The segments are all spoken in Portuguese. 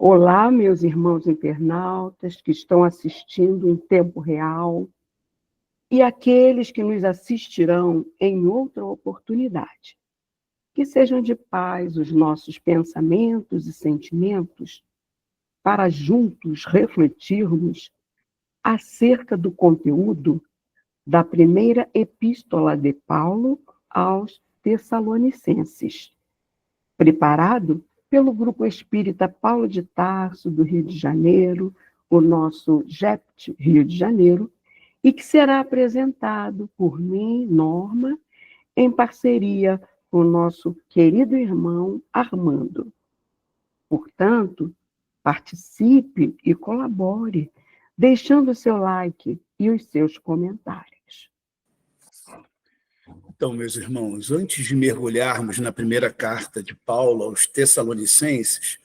Olá, meus irmãos internautas que estão assistindo em tempo real e aqueles que nos assistirão em outra oportunidade. Que sejam de paz os nossos pensamentos e sentimentos para juntos refletirmos acerca do conteúdo da primeira epístola de Paulo aos Tessalonicenses, preparado pelo Grupo Espírita Paulo de Tarso, do Rio de Janeiro, o nosso GEPT Rio de Janeiro, e que será apresentado por mim, Norma, em parceria com o nosso querido irmão Armando. Portanto, participe e colabore, deixando o seu like e os seus comentários. Então, meus irmãos, antes de mergulharmos na primeira carta de Paulo aos Tessalonicenses,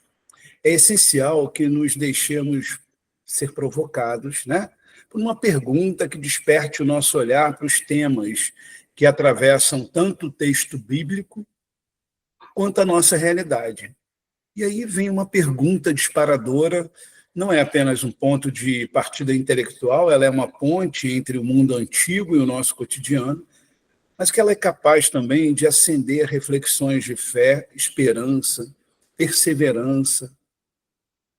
é essencial que nos deixemos ser provocados, né, por uma pergunta que desperte o nosso olhar para os temas que atravessam tanto o texto bíblico quanto a nossa realidade. E aí vem uma pergunta disparadora, não é apenas um ponto de partida intelectual, ela é uma ponte entre o mundo antigo e o nosso cotidiano, mas que ela é capaz também de acender reflexões de fé, esperança, perseverança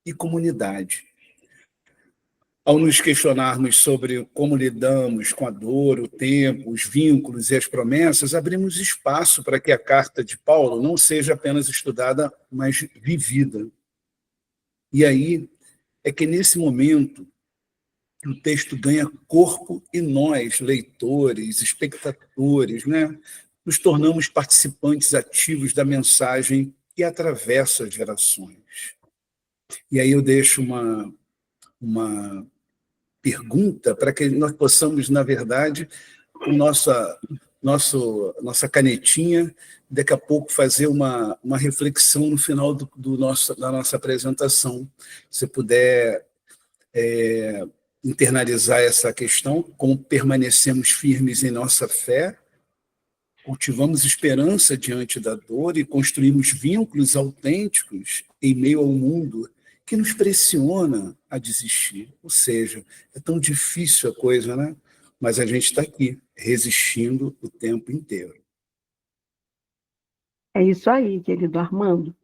e comunidade. Ao nos questionarmos sobre como lidamos com a dor, o tempo, os vínculos e as promessas, abrimos espaço para que a carta de Paulo não seja apenas estudada, mas vivida. E aí é que nesse momento que o texto ganha corpo e nós, leitores, espectadores, né, nos tornamos participantes ativos da mensagem que atravessa gerações. E aí eu deixo uma pergunta para que nós possamos, na verdade, com nossa canetinha, daqui a pouco fazer uma reflexão no final da nossa apresentação. Se puder internalizar essa questão, como permanecemos firmes em nossa fé, cultivamos esperança diante da dor e construímos vínculos autênticos em meio ao mundo que nos pressiona a desistir. Ou seja, é tão difícil a coisa, né? Mas a gente está aqui, resistindo o tempo inteiro. É isso aí, querido Armando.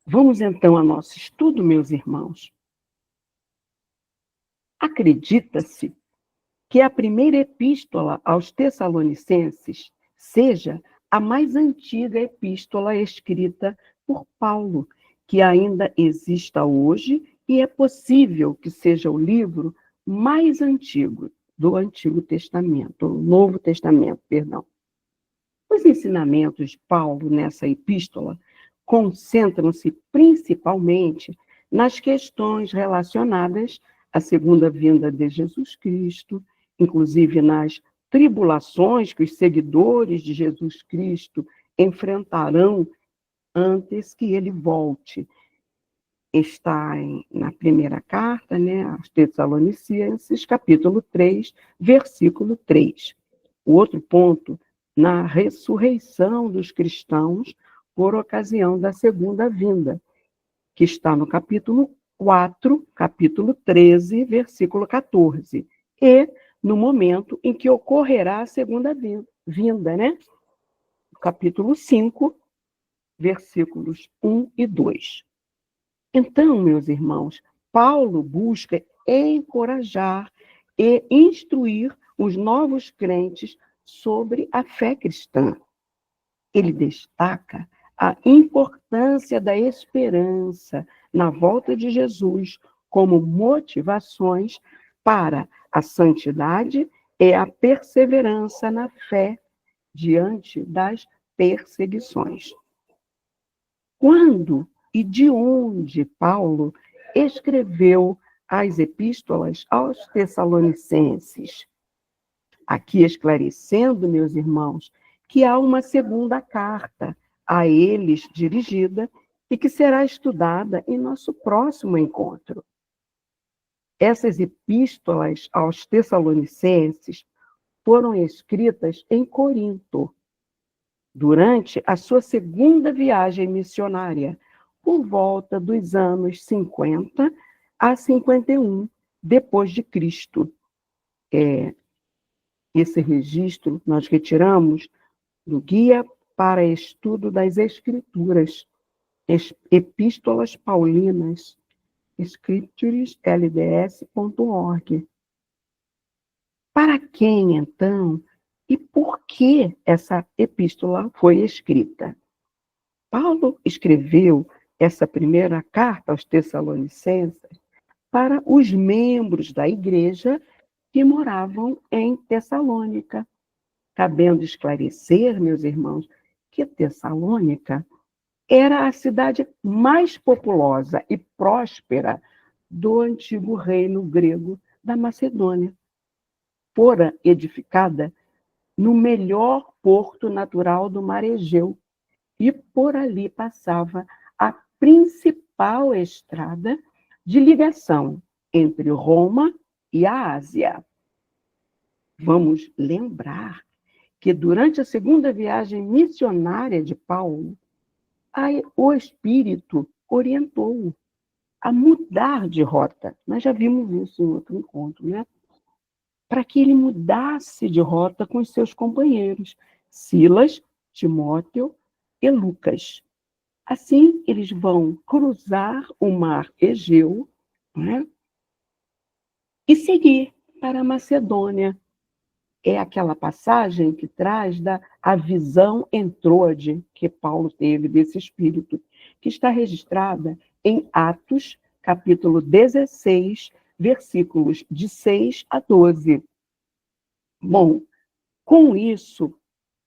Vamos então ao nosso estudo, meus irmãos. Acredita-se que a primeira epístola aos Tessalonicenses seja a mais antiga epístola escrita por Paulo, que ainda exista hoje, e é possível que seja o livro mais antigo do Antigo Testamento, do Novo Testamento, perdão. Os ensinamentos de Paulo nessa epístola concentram-se principalmente nas questões relacionadas à segunda vinda de Jesus Cristo, inclusive nas tribulações que os seguidores de Jesus Cristo enfrentarão antes que ele volte. Está na primeira carta, né, aos Tessalonicenses, capítulo 3, versículo 3. O outro ponto, na ressurreição dos cristãos por ocasião da segunda vinda, que está no capítulo 4, capítulo 13, versículo 14. E no momento em que ocorrerá a segunda vinda, né? Capítulo 5, versículos 1 e 2. Então, meus irmãos, Paulo busca encorajar e instruir os novos crentes sobre a fé cristã. Ele destaca a importância da esperança na volta de Jesus como motivações para a santidade e a perseverança na fé diante das perseguições. Quando e de onde Paulo escreveu as epístolas aos Tessalonicenses? Aqui esclarecendo, meus irmãos, que há uma segunda carta a eles dirigida e que será estudada em nosso próximo encontro. Essas epístolas aos Tessalonicenses foram escritas em Corinto, durante a sua segunda viagem missionária, por volta dos anos 50 a 51 depois de Cristo. Esse registro nós retiramos do Guia para Estudo das Escrituras, Epístolas Paulinas, scriptureslds.org. Para quem, então, e por que essa epístola foi escrita? Paulo escreveu essa primeira carta aos Tessalonicenses para os membros da igreja que moravam em Tessalônica, cabendo esclarecer, meus irmãos, que Tessalônica era a cidade mais populosa e próspera do antigo reino grego da Macedônia. Fora edificada no melhor porto natural do mar Egeu, e por ali passava a principal estrada de ligação entre Roma e a Ásia. Vamos lembrar que durante a segunda viagem missionária de Paulo, o Espírito orientou-o a mudar de rota. Nós já vimos isso em outro encontro, né? Para que ele mudasse de rota com os seus companheiros, Silas, Timóteo e Lucas. Assim, eles vão cruzar o mar Egeu, né? E seguir para a Macedônia. É aquela passagem que traz a visão entrode que Paulo teve desse Espírito, que está registrada em Atos, capítulo 16, versículos de 6 a 12. Bom, com isso,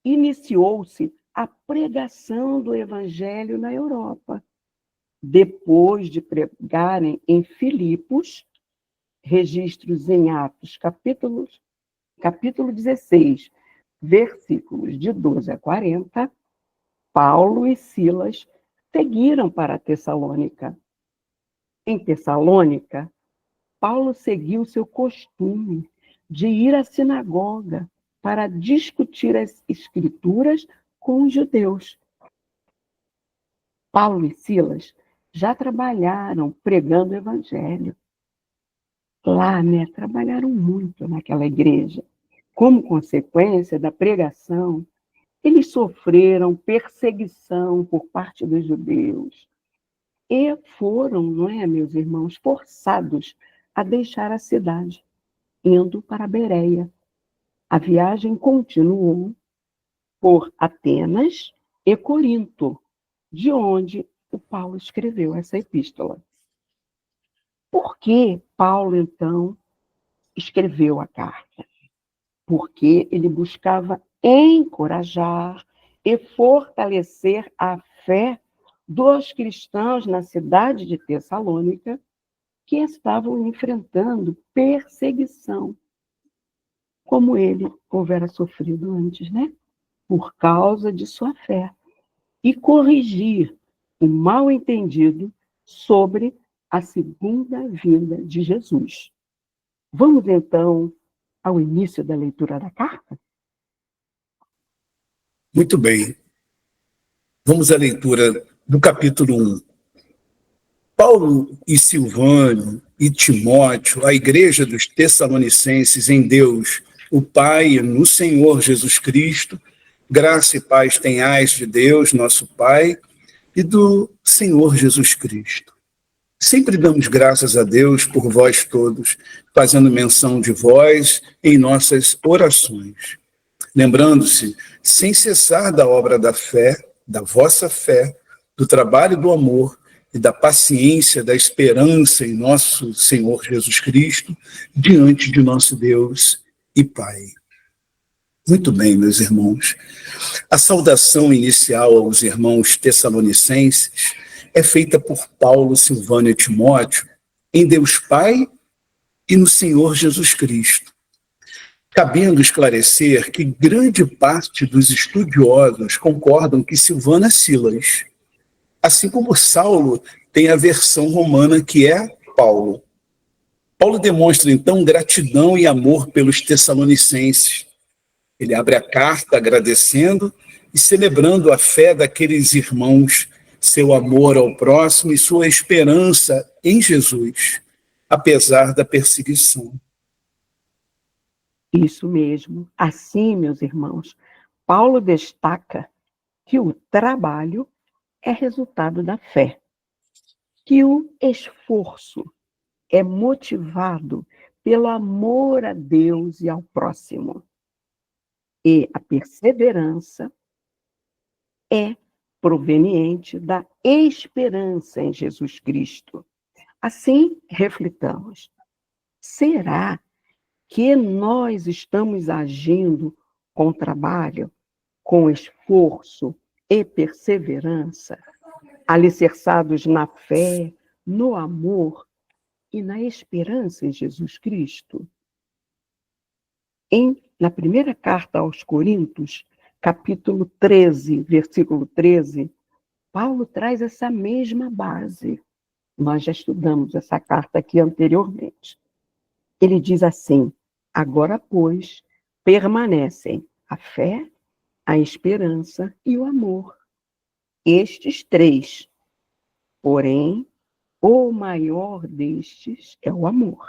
iniciou-se a pregação do Evangelho na Europa. Depois de pregarem em Filipos, registros em Atos, capítulo 16, versículos de 12 a 40, Paulo e Silas seguiram para Tessalônica. Em Tessalônica, Paulo seguiu seu costume de ir à sinagoga para discutir as escrituras com os judeus. Paulo e Silas já trabalharam pregando o evangelho. Lá, trabalharam muito naquela igreja. Como consequência da pregação, eles sofreram perseguição por parte dos judeus e foram, meus irmãos, forçados a deixar a cidade, indo para Bereia. A viagem continuou por Atenas e Corinto, de onde o Paulo escreveu essa epístola. Por que Paulo, então, escreveu a carta? Porque ele buscava encorajar e fortalecer a fé dos cristãos na cidade de Tessalônica, que estavam enfrentando perseguição, como ele houvera sofrido antes, por causa de sua fé, e corrigir o mal-entendido sobre a segunda vinda de Jesus. Vamos, então, ao início da leitura da carta? Muito bem. Vamos à leitura do capítulo 1. Paulo e Silvano e Timóteo, a igreja dos Tessalonicenses em Deus, o Pai e no Senhor Jesus Cristo, graça e paz tenhais de Deus, nosso Pai, e do Senhor Jesus Cristo. Sempre damos graças a Deus por vós todos, fazendo menção de vós em nossas orações, lembrando-se, sem cessar da obra da fé, da vossa fé, do trabalho do amor e da paciência, da esperança em nosso Senhor Jesus Cristo, diante de nosso Deus e Pai. Muito bem, meus irmãos. A saudação inicial aos irmãos tessalonicenses é feita por Paulo, Silvano e Timóteo em Deus Pai e no Senhor Jesus Cristo. Cabendo esclarecer que grande parte dos estudiosos concordam que Silvano é Silas, assim como Saulo tem a versão romana que é Paulo. Paulo demonstra, então, gratidão e amor pelos tessalonicenses. Ele abre a carta agradecendo e celebrando a fé daqueles irmãos seu amor ao próximo e sua esperança em Jesus, apesar da perseguição. Isso mesmo. Assim, meus irmãos, Paulo destaca que o trabalho é resultado da fé, que o esforço é motivado pelo amor a Deus e ao próximo, e a perseverança é proveniente da esperança em Jesus Cristo. Assim, reflitamos: será que nós estamos agindo com trabalho, com esforço e perseverança, alicerçados na fé, no amor e na esperança em Jesus Cristo? Na primeira carta aos Coríntios, capítulo 13, versículo 13, Paulo traz essa mesma base. Nós já estudamos essa carta aqui anteriormente. Ele diz assim: agora, pois, permanecem a fé, a esperança e o amor. Estes três, porém, o maior destes é o amor.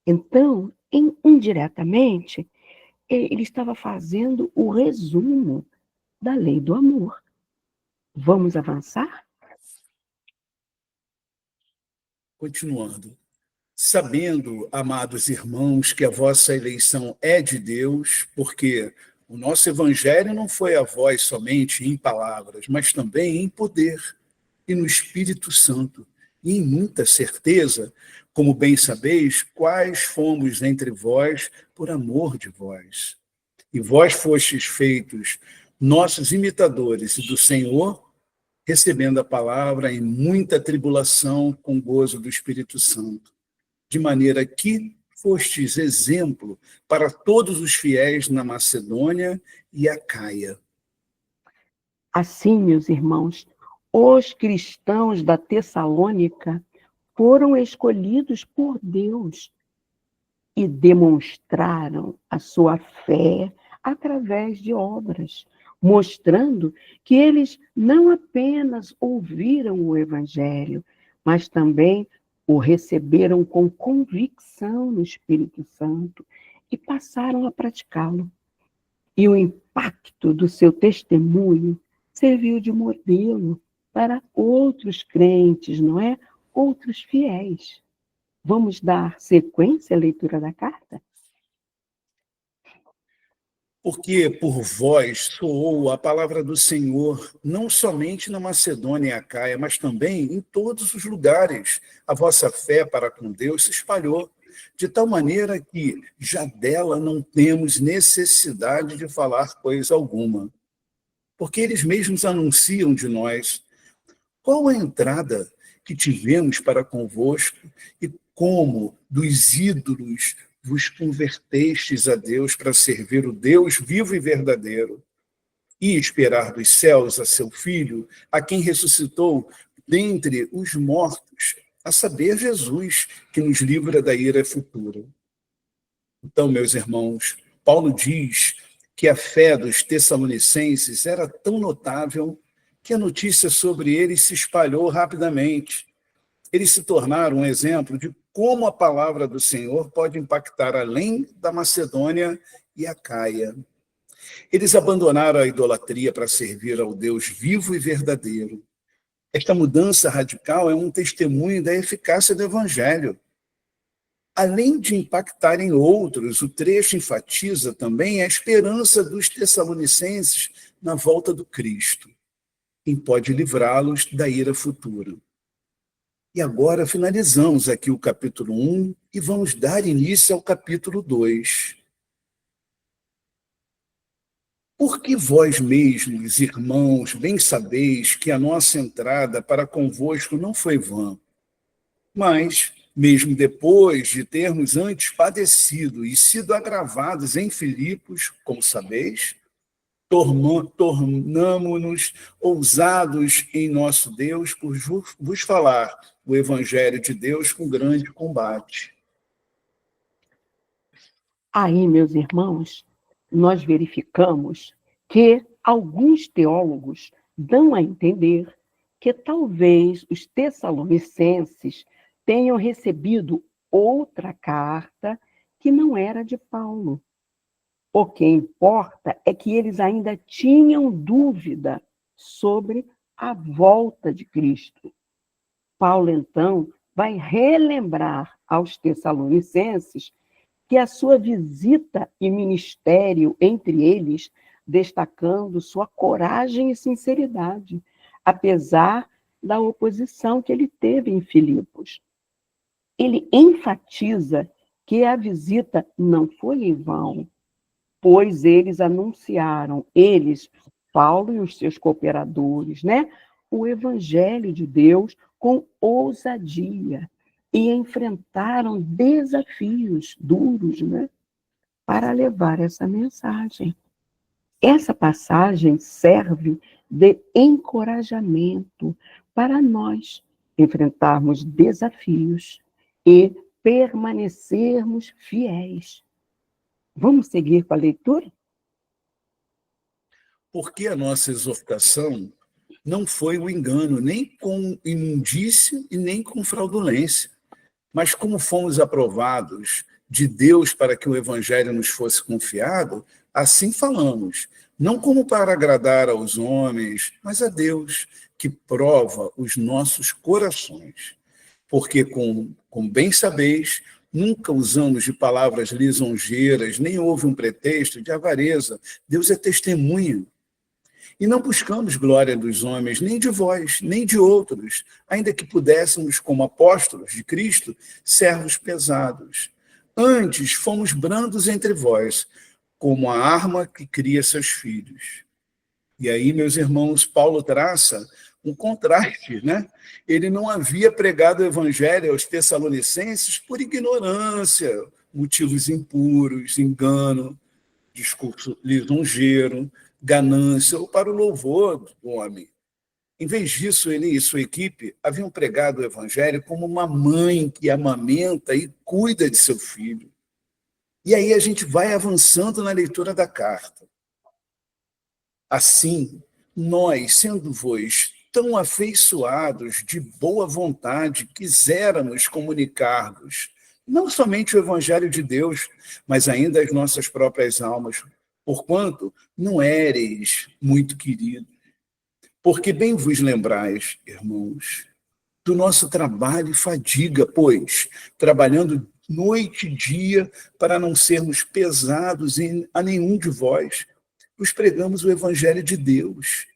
Então, indiretamente, ele estava fazendo o resumo da lei do amor. Vamos avançar? Continuando. Sabendo, amados irmãos, que a vossa eleição é de Deus, porque o nosso evangelho não foi a vós somente em palavras, mas também em poder e no Espírito Santo, e em muita certeza, como bem sabeis, quais fomos entre vós por amor de vós. E vós fostes feitos nossos imitadores do Senhor, recebendo a palavra em muita tribulação com gozo do Espírito Santo, de maneira que fostes exemplo para todos os fiéis na Macedônia e Acaia. Assim, meus irmãos, os cristãos da Tessalônica foram escolhidos por Deus e demonstraram a sua fé através de obras, mostrando que eles não apenas ouviram o Evangelho, mas também o receberam com convicção no Espírito Santo e passaram a praticá-lo. E o impacto do seu testemunho serviu de modelo para outros crentes, não é? Outros fiéis. Vamos dar sequência à leitura da carta? Porque por vós soou a palavra do Senhor, não somente na Macedônia e Acaia, mas também em todos os lugares. A vossa fé para com Deus se espalhou, de tal maneira que já dela não temos necessidade de falar coisa alguma. Porque eles mesmos anunciam de nós qual a entrada que tivemos para convosco e como dos ídolos vos convertestes a Deus para servir o Deus vivo e verdadeiro e esperar dos céus a seu Filho, a quem ressuscitou dentre os mortos, a saber, Jesus, que nos livra da ira futura. Então, meus irmãos, Paulo diz que a fé dos tessalonicenses era tão notável que a notícia sobre eles se espalhou rapidamente. Eles se tornaram um exemplo de como a palavra do Senhor pode impactar além da Macedônia e Acaia. Eles abandonaram a idolatria para servir ao Deus vivo e verdadeiro. Esta mudança radical é um testemunho da eficácia do Evangelho. Além de impactar em outros, o trecho enfatiza também a esperança dos tessalonicenses na volta do Cristo, quem pode livrá-los da ira futura. E agora finalizamos aqui o capítulo 1 e vamos dar início ao capítulo 2. Porque vós mesmos, irmãos, bem sabeis que a nossa entrada para convosco não foi vã, mas, mesmo depois de termos antes padecido e sido agravados em Filipos, como sabeis, tornamo-nos ousados em nosso Deus por vos falar o Evangelho de Deus com grande combate. Aí, meus irmãos, nós verificamos que alguns teólogos dão a entender que talvez os tessalonicenses tenham recebido outra carta que não era de Paulo. O que importa é que eles ainda tinham dúvida sobre a volta de Cristo. Paulo, então, vai relembrar aos tessalonicenses que a sua visita e ministério entre eles, destacando sua coragem e sinceridade, apesar da oposição que ele teve em Filipos. Ele enfatiza que a visita não foi em vão, pois eles anunciaram, Paulo e os seus cooperadores, né, o evangelho de Deus com ousadia e enfrentaram desafios duros, né, para levar essa mensagem. Essa passagem serve de encorajamento para nós enfrentarmos desafios e permanecermos fiéis. Vamos seguir com a leitura? Porque a nossa exortação não foi o engano, nem com imundícia e nem com fraudulência, mas como fomos aprovados de Deus para que o evangelho nos fosse confiado, assim falamos, não como para agradar aos homens, mas a Deus, que prova os nossos corações. Porque, como bem sabeis, nunca usamos de palavras lisonjeiras, nem houve um pretexto de avareza. Deus é testemunha. E não buscamos glória dos homens, nem de vós, nem de outros, ainda que pudéssemos, como apóstolos de Cristo, servos pesados. Antes fomos brandos entre vós, como a arma que cria seus filhos. E aí, meus irmãos, Paulo traça um contraste, né? Ele não havia pregado o evangelho aos tessalonicenses por ignorância, motivos impuros, engano, discurso lisonjeiro, ganância ou para o louvor do homem. Em vez disso, ele e sua equipe haviam pregado o evangelho como uma mãe que amamenta e cuida de seu filho. E aí a gente vai avançando na leitura da carta. Assim, nós, sendo vós tão afeiçoados de boa vontade, quiséramos comunicar-vos não somente o evangelho de Deus, mas ainda as nossas próprias almas, porquanto não éreis muito queridos. Porque bem vos lembrais, irmãos, do nosso trabalho e fadiga, pois, trabalhando noite e dia para não sermos pesados a nenhum de vós, vos pregamos o evangelho de Deus.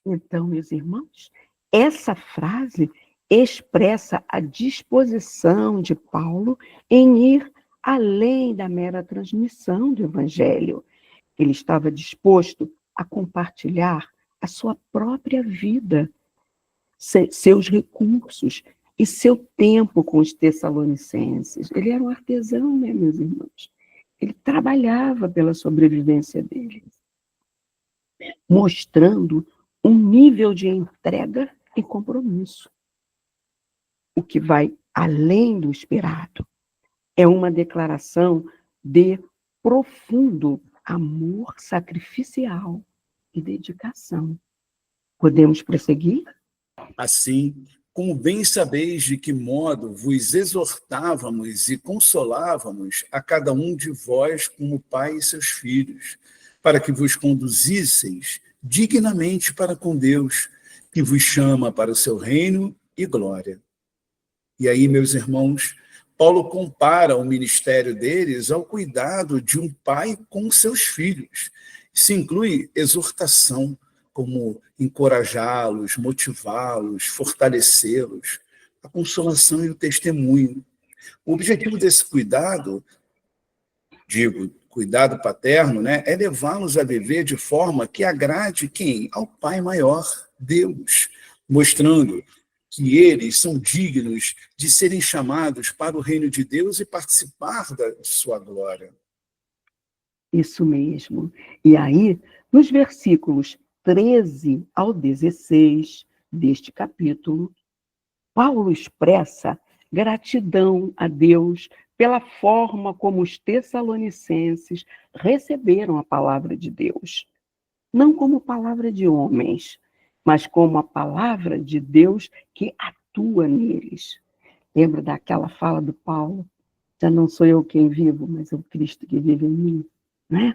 Então, meus irmãos, essa frase expressa a disposição de Paulo em ir além da mera transmissão do evangelho. Ele estava disposto a compartilhar a sua própria vida, seus recursos e seu tempo com os tessalonicenses. Ele era um artesão, né, meus irmãos? Ele trabalhava pela sobrevivência dele, mostrando um nível de entrega e compromisso, o que vai além do esperado. É uma declaração de profundo amor sacrificial e dedicação. Podemos prosseguir? Assim, como bem sabeis de que modo vos exortávamos e consolávamos a cada um de vós como pai e seus filhos, para que vos conduzisseis dignamente para com Deus, que vos chama para o seu reino e glória. E aí, meus irmãos, Paulo compara o ministério deles ao cuidado de um pai com seus filhos. Isso inclui exortação, como encorajá-los, motivá-los, fortalecê-los, a consolação e o testemunho. O objetivo desse cuidado, cuidado paterno, né, é levá-los a viver de forma que agrade quem? Ao Pai maior, Deus, mostrando que eles são dignos de serem chamados para o reino de Deus e participar de sua glória. Isso mesmo. E aí, nos versículos 13 ao 16 deste capítulo, Paulo expressa gratidão a Deus pela forma como os tessalonicenses receberam a palavra de Deus. Não como palavra de homens, mas como a palavra de Deus que atua neles. Lembra daquela fala do Paulo? Já não sou eu quem vivo, mas é o Cristo que vive em mim, né?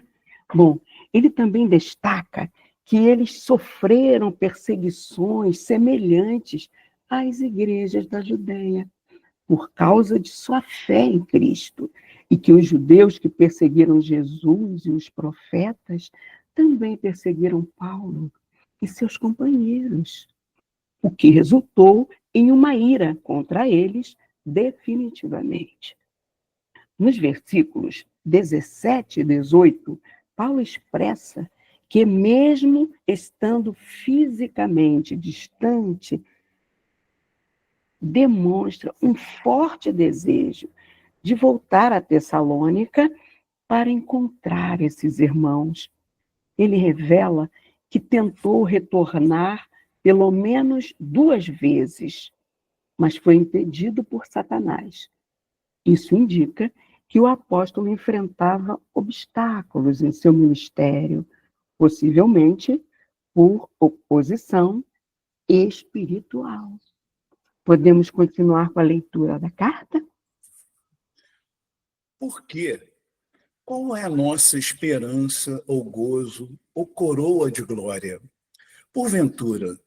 Bom, ele também destaca que eles sofreram perseguições semelhantes às igrejas da Judéia, por causa de sua fé em Cristo, e que os judeus que perseguiram Jesus e os profetas também perseguiram Paulo e seus companheiros, o que resultou em uma ira contra eles definitivamente. Nos versículos 17 e 18, Paulo expressa que, mesmo estando fisicamente distante, demonstra um forte desejo de voltar a Tessalônica para encontrar esses irmãos. Ele revela que tentou retornar pelo menos 2 vezes, mas foi impedido por Satanás. Isso indica que o apóstolo enfrentava obstáculos em seu ministério, possivelmente por oposição espiritual. Podemos continuar com a leitura da carta? Por quê? Qual é a nossa esperança ou gozo ou coroa de glória? Porventura,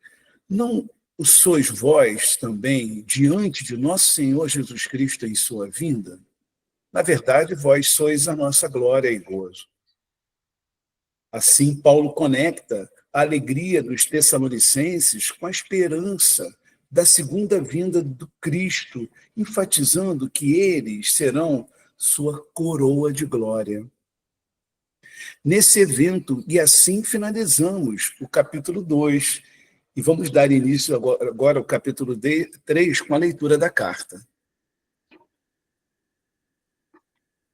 não sois vós também diante de nosso Senhor Jesus Cristo em sua vinda? Na verdade, vós sois a nossa glória e gozo. Assim, Paulo conecta a alegria dos tessalonicenses com a esperança da segunda vinda do Cristo, enfatizando que eles serão sua coroa de glória. Nesse evento, e assim finalizamos o capítulo 2, e vamos dar início agora ao capítulo 3 com a leitura da carta.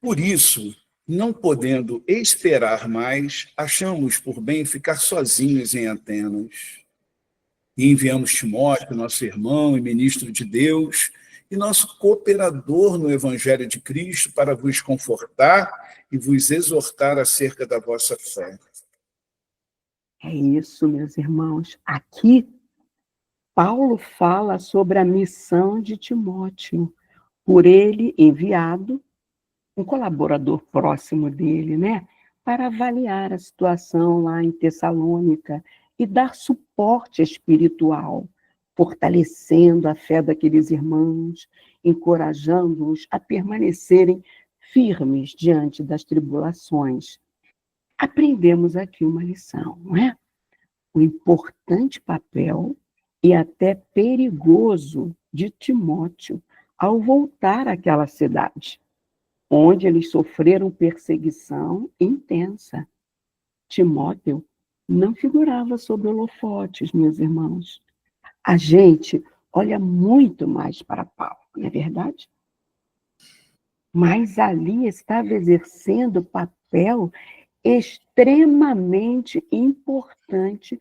Por isso, não podendo esperar mais, achamos por bem ficar sozinhos em Atenas. E enviamos Timóteo, nosso irmão e ministro de Deus, e nosso cooperador no Evangelho de Cristo, para vos confortar e vos exortar acerca da vossa fé. É isso, meus irmãos. Aqui, Paulo fala sobre a missão de Timóteo, por ele enviado, um colaborador próximo dele, né, para avaliar a situação lá em Tessalônica e dar suporte espiritual, fortalecendo a fé daqueles irmãos, encorajando-os a permanecerem firmes diante das tribulações. Aprendemos aqui uma lição, não é? O importante papel e até perigoso de Timóteo ao voltar àquela cidade, onde eles sofreram perseguição intensa. Timóteo não figurava sob holofotes, meus irmãos. A gente olha muito mais para Paulo, não é verdade? Mas ali estava exercendo papel extremamente importante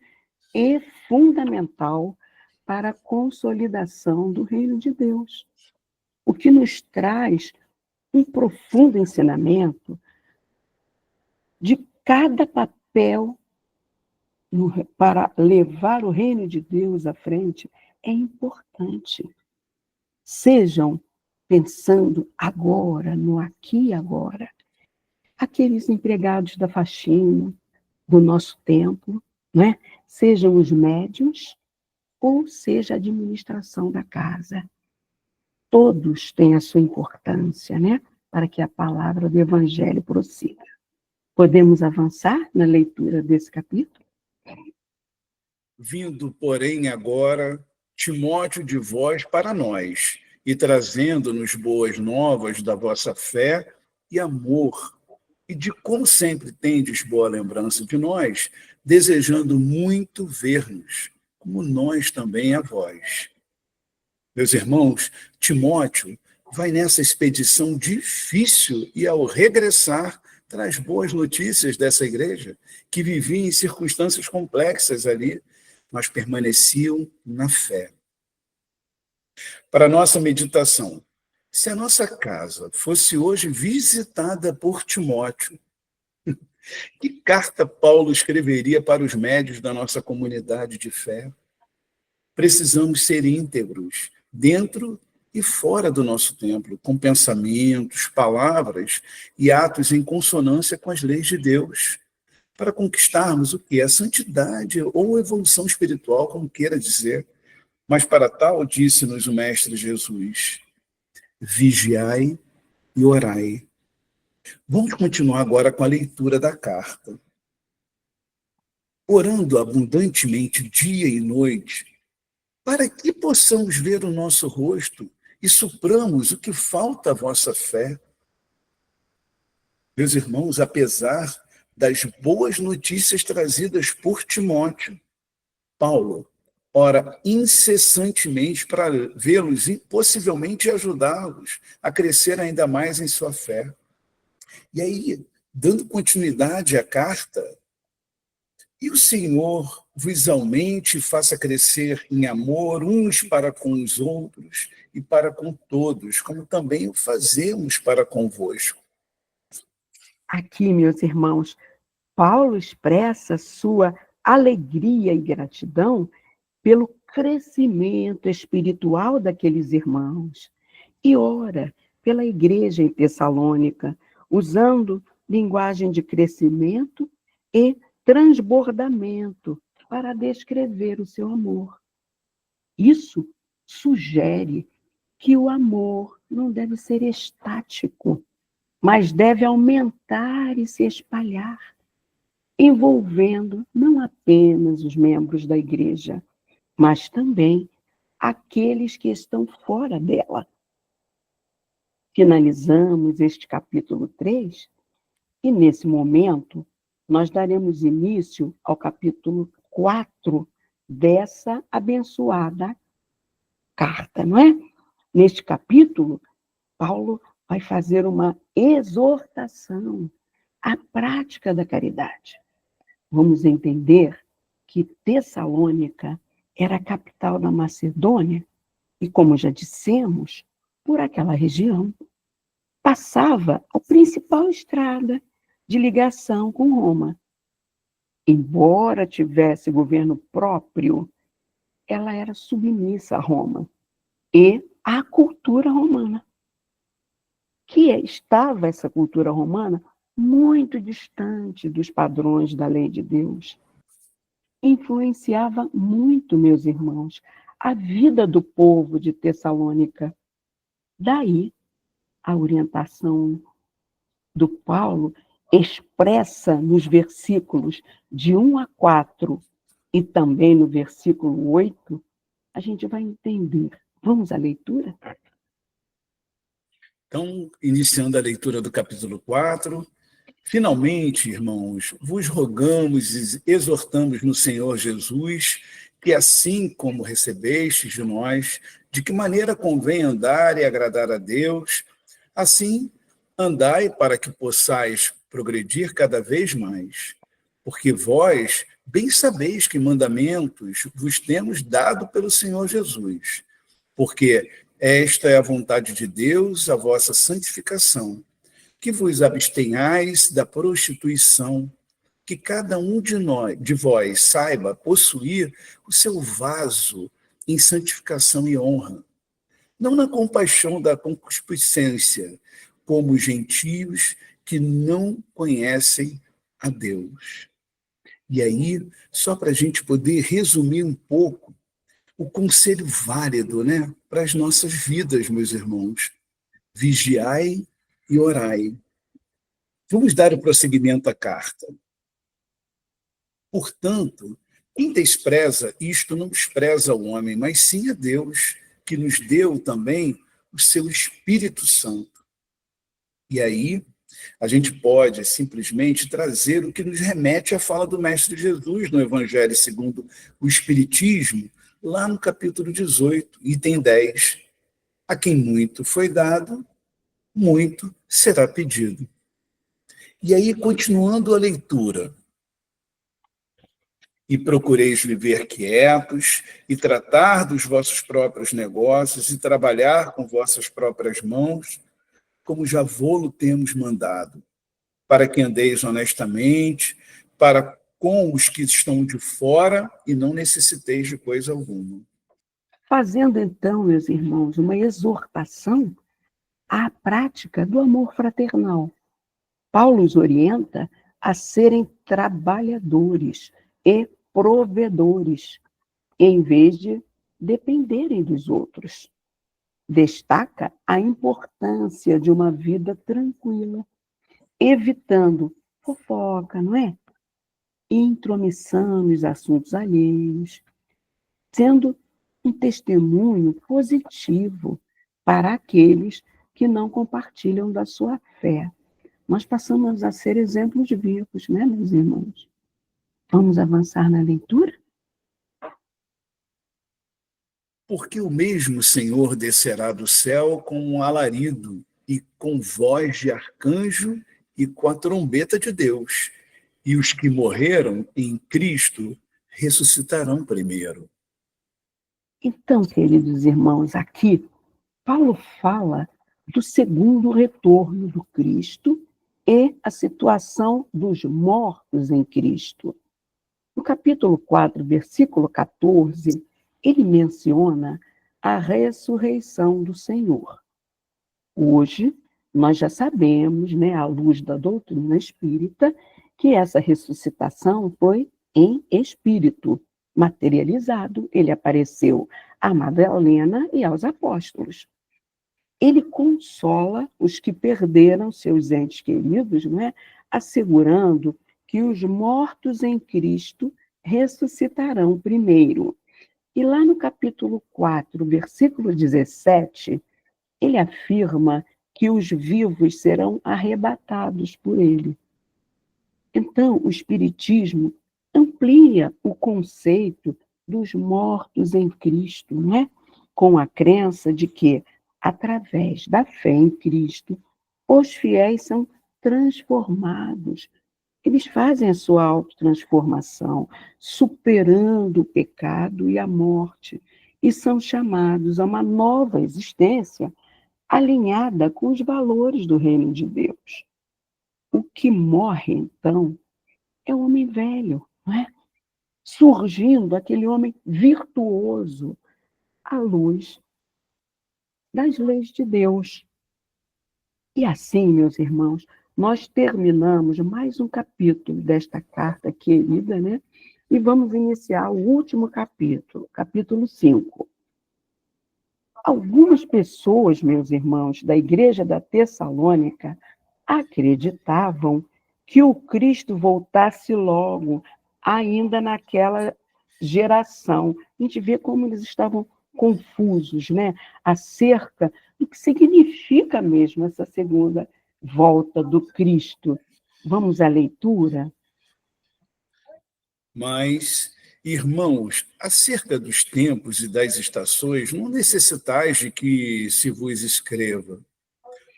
e fundamental para a consolidação do reino de Deus. O que nos traz um profundo ensinamento de cada papel para levar o reino de Deus à frente é importante. Sejam pensando agora, no aqui e agora. Aqueles empregados da faxina, do nosso templo, né? Sejam os médiuns ou seja a administração da casa. Todos têm a sua importância, né? Para que a palavra do Evangelho prossiga. Podemos avançar na leitura desse capítulo? Vindo, porém, agora Timóteo de vós para nós, e trazendo-nos boas novas da vossa fé e amor, e de como sempre tendes boa lembrança de nós, desejando muito ver-nos, como nós também a vós. Meus irmãos, Timóteo vai nessa expedição difícil e, ao regressar, traz boas notícias dessa igreja, que vivia em circunstâncias complexas ali, mas permaneciam na fé. Para a nossa meditação, se a nossa casa fosse hoje visitada por Timóteo, que carta Paulo escreveria para os médios da nossa comunidade de fé? precisamos ser íntegros, dentro e fora do nosso templo, com pensamentos, palavras e atos em consonância com as leis de Deus, para conquistarmos o que? A santidade ou evolução espiritual, como queira dizer. Mas para tal, disse-nos o Mestre Jesus, vigiai e orai. Vamos continuar agora com a leitura da carta. Orando abundantemente dia e noite, para que possamos ver o nosso rosto e supramos o que falta à vossa fé. Meus irmãos, apesar das boas notícias trazidas por Timóteo, Paulo ora incessantemente para vê-los e possivelmente ajudá-los a crescer ainda mais em sua fé. E aí, dando continuidade à carta, e o Senhor vos aumente e faça crescer em amor uns para com os outros e para com todos, como também o fazemos para convosco. Aqui, meus irmãos, Paulo expressa sua alegria e gratidão pelo crescimento espiritual daqueles irmãos e ora pela igreja em Tessalônica, usando linguagem de crescimento e transbordamento para descrever o seu amor. Isso sugere que o amor não deve ser estático, mas deve aumentar e se espalhar, envolvendo não apenas os membros da igreja, mas também aqueles que estão fora dela. Finalizamos este capítulo 3 e, nesse momento, nós daremos início ao capítulo 4 dessa abençoada carta, não é? Neste capítulo, Paulo vai fazer uma exortação à prática da caridade. Vamos entender que Tessalônica era a capital da Macedônia e, como já dissemos, por aquela região passava a principal estrada de ligação com Roma. Embora tivesse governo próprio, ela era submissa a Roma e à cultura romana. Que estava essa cultura romana muito distante dos padrões da lei de Deus. Influenciava muito, meus irmãos, a vida do povo de Tessalônica. Daí, a orientação do Paulo expressa nos versículos de 1 a 4 e também no versículo 8, a gente vai entender. Vamos à leitura? Então, iniciando a leitura do capítulo 4, finalmente, irmãos, vos rogamos e exortamos no Senhor Jesus que, assim como recebestes de nós, de que maneira convém andar e agradar a Deus, assim andai para que possais progredir cada vez mais. Porque vós bem sabeis que mandamentos vos temos dado pelo Senhor Jesus. Porque esta é a vontade de Deus, a vossa santificação, que vos abstenhais da prostituição, que cada um de vós saiba possuir o seu vaso em santificação e honra, não na compaixão da concupiscência, como os gentios que não conhecem a Deus. E aí, só para a gente poder resumir um pouco, o conselho válido, né, para as nossas vidas, meus irmãos. Vigiai e orai. Vamos dar o prosseguimento à carta. Portanto, quem despreza isto não despreza o homem, mas sim a Deus, que nos deu também o seu Espírito Santo. E aí, a gente pode simplesmente trazer o que nos remete à fala do Mestre Jesus no Evangelho segundo o Espiritismo, lá no capítulo 18, item 10. A quem muito foi dado, muito será pedido. E aí, continuando a leitura. E procureis viver quietos, e tratar dos vossos próprios negócios, e trabalhar com vossas próprias mãos, como já vô-lo temos mandado, para que andeis honestamente, para com os que estão de fora, e não necessiteis de coisa alguma. fazendo então, meus irmãos, uma exortação à prática do amor fraternal. Paulo os orienta a serem trabalhadores e provedores, em vez de dependerem dos outros. Destaca a importância de uma vida tranquila, evitando fofoca, não é? Intromissão nos assuntos alheios, sendo um testemunho positivo para aqueles que não compartilham da sua fé. Nós passamos a ser exemplos vivos, né, meus irmãos? Vamos avançar na leitura? Porque o mesmo Senhor descerá do céu com um alarido e com voz de arcanjo e com a trombeta de Deus. E os que morreram em Cristo ressuscitarão primeiro. Então, queridos irmãos, aqui Paulo fala do segundo retorno do Cristo e a situação dos mortos em Cristo. No capítulo 4, versículo 14, ele menciona a ressurreição do Senhor. Hoje, nós já sabemos, né, à luz da doutrina espírita, que essa ressuscitação foi em espírito materializado. Ele apareceu a Madalena e aos apóstolos. Ele consola os que perderam seus entes queridos, não é? Assegurando que os mortos em Cristo ressuscitarão primeiro. E lá no capítulo 4, versículo 17, ele afirma que os vivos serão arrebatados por ele. Então, o Espiritismo amplia o conceito dos mortos em Cristo, não é? Com a crença de que, através da fé em Cristo, os fiéis são transformados. Eles fazem a sua autotransformação, superando o pecado e a morte, e são chamados a uma nova existência alinhada com os valores do reino de Deus. O que morre, então, é o homem velho, não é? Surgindo aquele homem virtuoso à luz das leis de Deus. E assim, meus irmãos, nós terminamos mais um capítulo desta carta querida, né? E vamos iniciar o último capítulo, capítulo 5. Algumas pessoas, meus irmãos, da igreja da Tessalônica, acreditavam que o Cristo voltasse logo, ainda naquela geração. A gente vê como eles estavam confusos, né? Acerca do que significa mesmo essa segunda volta do Cristo. Vamos à leitura? Mas, irmãos, acerca dos tempos e das estações, não necessitais de que se vos escreva,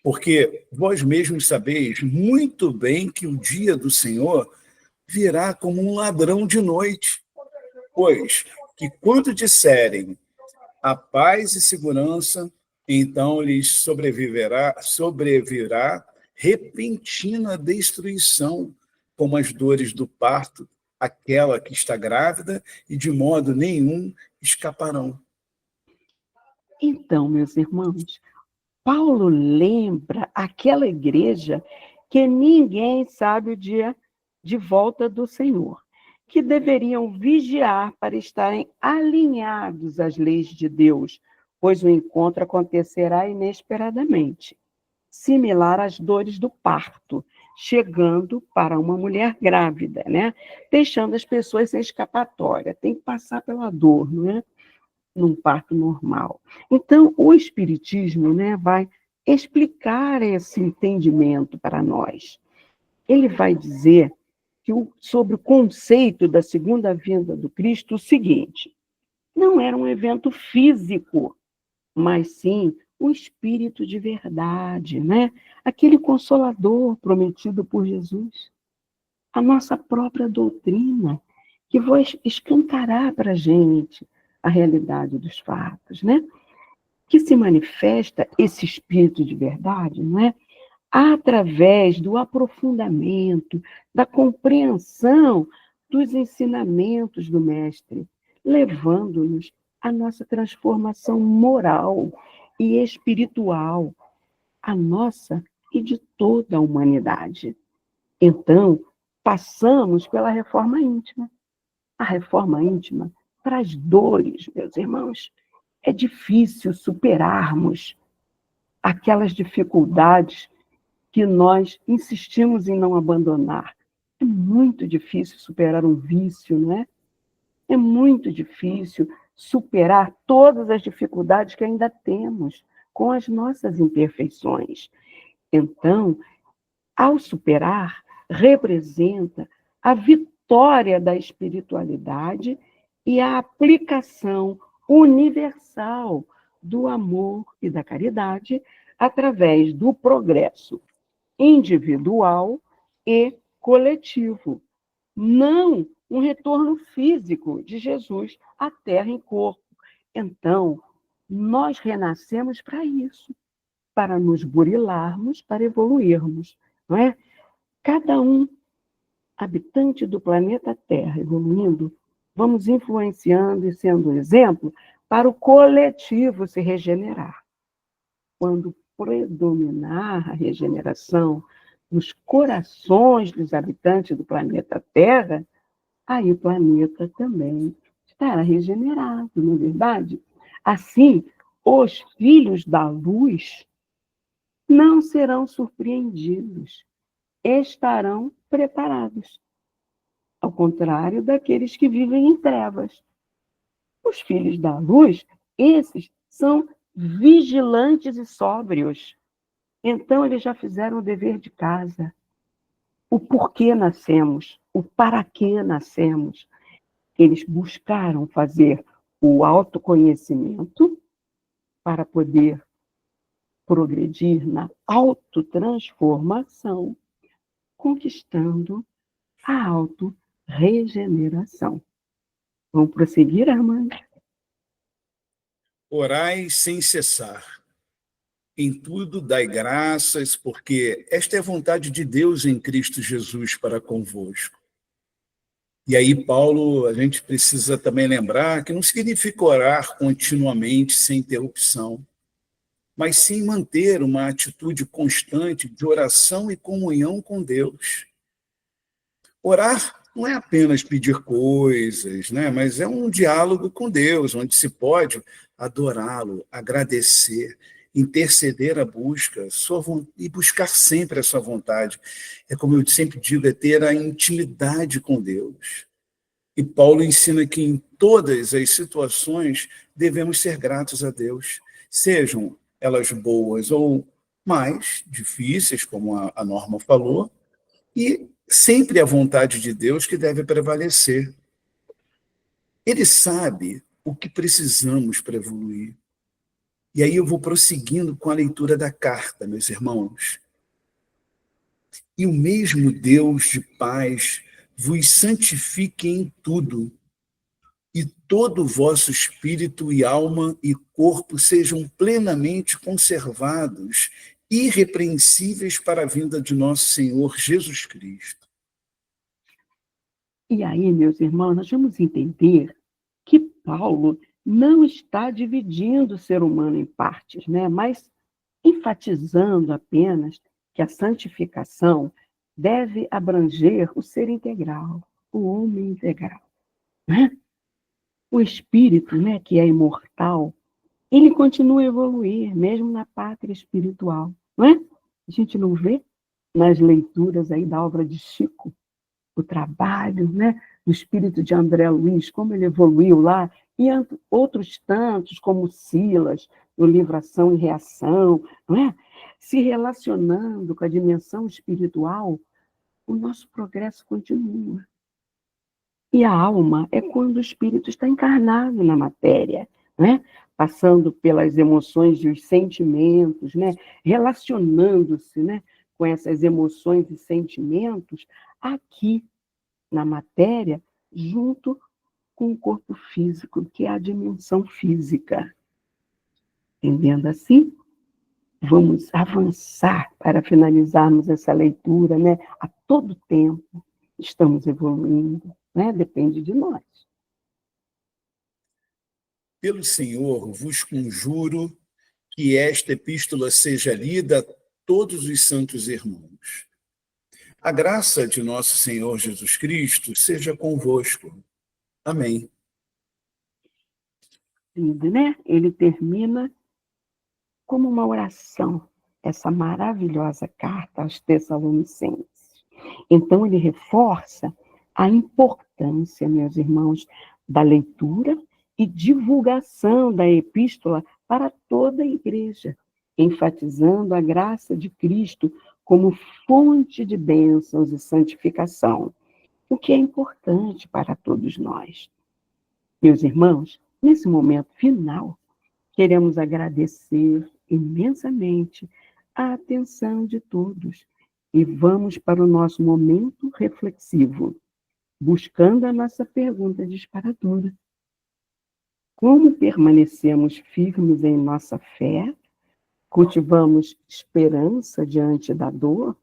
porque vós mesmos sabeis muito bem que o dia do Senhor virá como um ladrão de noite. Pois que quando disserem a paz e segurança, então lhes sobrevirá repentina destruição, como as dores do parto, aquela que está grávida, e de modo nenhum escaparão. Então, meus irmãos, Paulo lembra aquela igreja que ninguém sabe o dia de volta do Senhor, que deveriam vigiar para estarem alinhados às leis de Deus, pois o encontro acontecerá inesperadamente, similar às dores do parto, chegando para uma mulher grávida, né? Deixando as pessoas sem escapatória, tem que passar pela dor, não é? Num parto normal. Então, o Espiritismo, né, vai explicar esse entendimento para nós. Ele vai dizer que sobre o conceito da segunda vinda do Cristo, o seguinte: não era um evento físico, mas sim o Espírito de verdade, né? Aquele consolador prometido por Jesus. A nossa própria doutrina, que vai escancarar para a gente a realidade dos fatos, né? Que se manifesta esse Espírito de verdade, não é? Através do aprofundamento, da compreensão dos ensinamentos do Mestre, levando-nos a nossa transformação moral e espiritual, a nossa e de toda a humanidade. Então, passamos pela reforma íntima. A reforma íntima traz dores, meus irmãos. É difícil superarmos aquelas dificuldades que nós insistimos em não abandonar. É muito difícil superar um vício, não é? É muito difícil superar todas as dificuldades que ainda temos com as nossas imperfeições. Então, ao superar, representa a vitória da espiritualidade e a aplicação universal do amor e da caridade através do progresso individual e coletivo, não um retorno físico de Jesus à Terra em corpo. Então, nós renascemos para isso, para nos burilarmos, para evoluirmos, não é? Cada um habitante do planeta Terra evoluindo, vamos influenciando e sendo exemplo para o coletivo se regenerar. Quando predominar a regeneração nos corações dos habitantes do planeta Terra, aí o planeta também estará regenerado, não é verdade? Assim, os filhos da luz não serão surpreendidos, estarão preparados, ao contrário daqueles que vivem em trevas. Os filhos da luz, esses são vigilantes e sóbrios. Então, eles já fizeram o dever de casa. O porquê nascemos, o para que nascemos. Eles buscaram fazer o autoconhecimento para poder progredir na autotransformação, conquistando a autorregeneração. Vamos prosseguir, Armando? Orai sem cessar. Em tudo dai graças, porque esta é a vontade de Deus em Cristo Jesus para convosco. E aí, Paulo, a gente precisa também lembrar que não significa orar continuamente, sem interrupção, mas sim manter uma atitude constante de oração e comunhão com Deus. Orar não é apenas pedir coisas, né? Mas é um diálogo com Deus, onde se pode adorá-lo, agradecer, interceder a busca e buscar sempre a sua vontade. É como eu sempre digo, é ter a intimidade com Deus. E Paulo ensina que em todas as situações devemos ser gratos a Deus, sejam elas boas ou mais difíceis, como a Norma falou, e sempre a vontade de Deus que deve prevalecer. Ele sabe o que precisamos para evoluir. E aí eu vou prosseguindo com a leitura da carta, meus irmãos. E o mesmo Deus de paz vos santifique em tudo, e todo o vosso espírito e alma e corpo sejam plenamente conservados, irrepreensíveis para a vinda de nosso Senhor Jesus Cristo. E aí, meus irmãos, nós vamos entender que Paulo não está dividindo o ser humano em partes, né? Mas enfatizando apenas que a santificação deve abranger o ser integral, o homem integral, né? O espírito, né, que é imortal, ele continua a evoluir, mesmo na pátria espiritual, não é? A gente não vê nas leituras aí da obra de Chico o trabalho, né, do espírito de André Luiz, como ele evoluiu lá, e outros tantos, como Silas, no livro Ação e Reação, não é? Se relacionando com a dimensão espiritual, o nosso progresso continua. E a alma é quando o espírito está encarnado na matéria, né? Passando pelas emoções e os sentimentos, né? Relacionando-se, né, com essas emoções e sentimentos aqui na matéria, junto com o corpo físico, que é a dimensão física. Entendendo assim? Vamos avançar para finalizarmos essa leitura, né? A todo tempo estamos evoluindo, né? Depende de nós. Pelo Senhor vos conjuro que esta epístola seja lida a todos os santos irmãos. A graça de nosso Senhor Jesus Cristo seja convosco. Amém. Lindo, né? Ele termina como uma oração, essa maravilhosa carta aos Tessalonicenses. Então, ele reforça a importância, meus irmãos, da leitura e divulgação da epístola para toda a igreja, enfatizando a graça de Cristo como fonte de bênçãos e santificação, o que é importante para todos nós. Meus irmãos, nesse momento final, queremos agradecer imensamente a atenção de todos e vamos para o nosso momento reflexivo, buscando a nossa pergunta disparadora. Como permanecemos firmes em nossa fé, cultivamos esperança diante da dor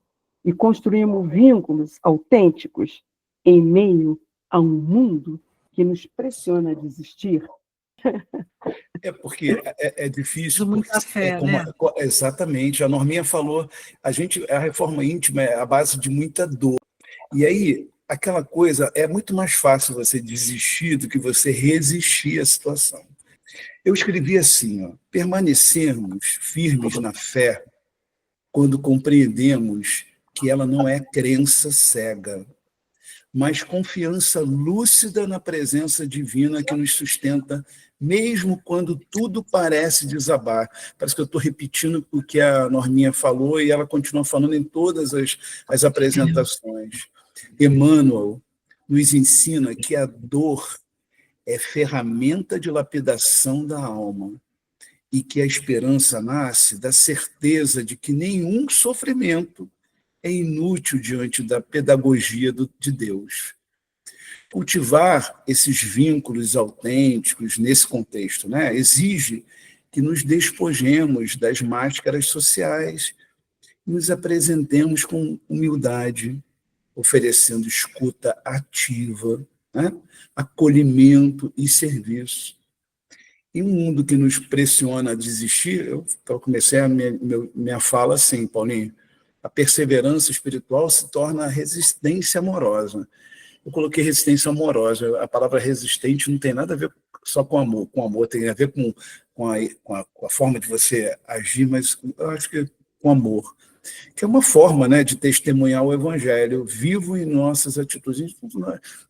e construímos vínculos autênticos em meio a um mundo que nos pressiona a desistir? É porque é difícil. De muita fé, né? Exatamente. A Norminha falou, a reforma íntima é a base de muita dor. E aí, aquela coisa, é muito mais fácil você desistir do que você resistir à situação. Eu escrevi assim, ó, permanecermos firmes na fé quando compreendemos que ela não é crença cega, mas confiança lúcida na presença divina que nos sustenta, mesmo quando tudo parece desabar. Parece que eu estou repetindo o que a Norminha falou e ela continua falando em todas as apresentações. Emmanuel nos ensina que a dor é ferramenta de lapidação da alma e que a esperança nasce da certeza de que nenhum sofrimento é inútil diante da pedagogia de Deus. Cultivar esses vínculos autênticos nesse contexto, né, exige que nos despojemos das máscaras sociais e nos apresentemos com humildade, oferecendo escuta ativa, né, acolhimento e serviço. Em um mundo que nos pressiona a desistir, eu comecei a minha fala assim, Paulinho, a perseverança espiritual se torna a resistência amorosa. Eu coloquei resistência amorosa. A palavra resistente não tem nada a ver só com amor. Com amor tem a ver com a forma de você agir, mas eu acho que com amor. Que é uma forma, né, de testemunhar o evangelho vivo em nossas atitudes.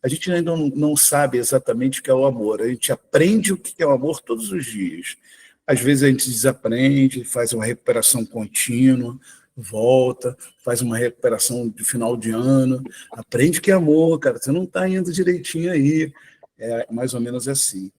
A gente ainda não sabe exatamente o que é o amor. A gente aprende o que é o amor todos os dias. Às vezes a gente desaprende, faz uma recuperação contínua, volta, faz uma recuperação de final de ano, aprende que é amor, cara, você não está indo direitinho aí. É mais ou menos assim.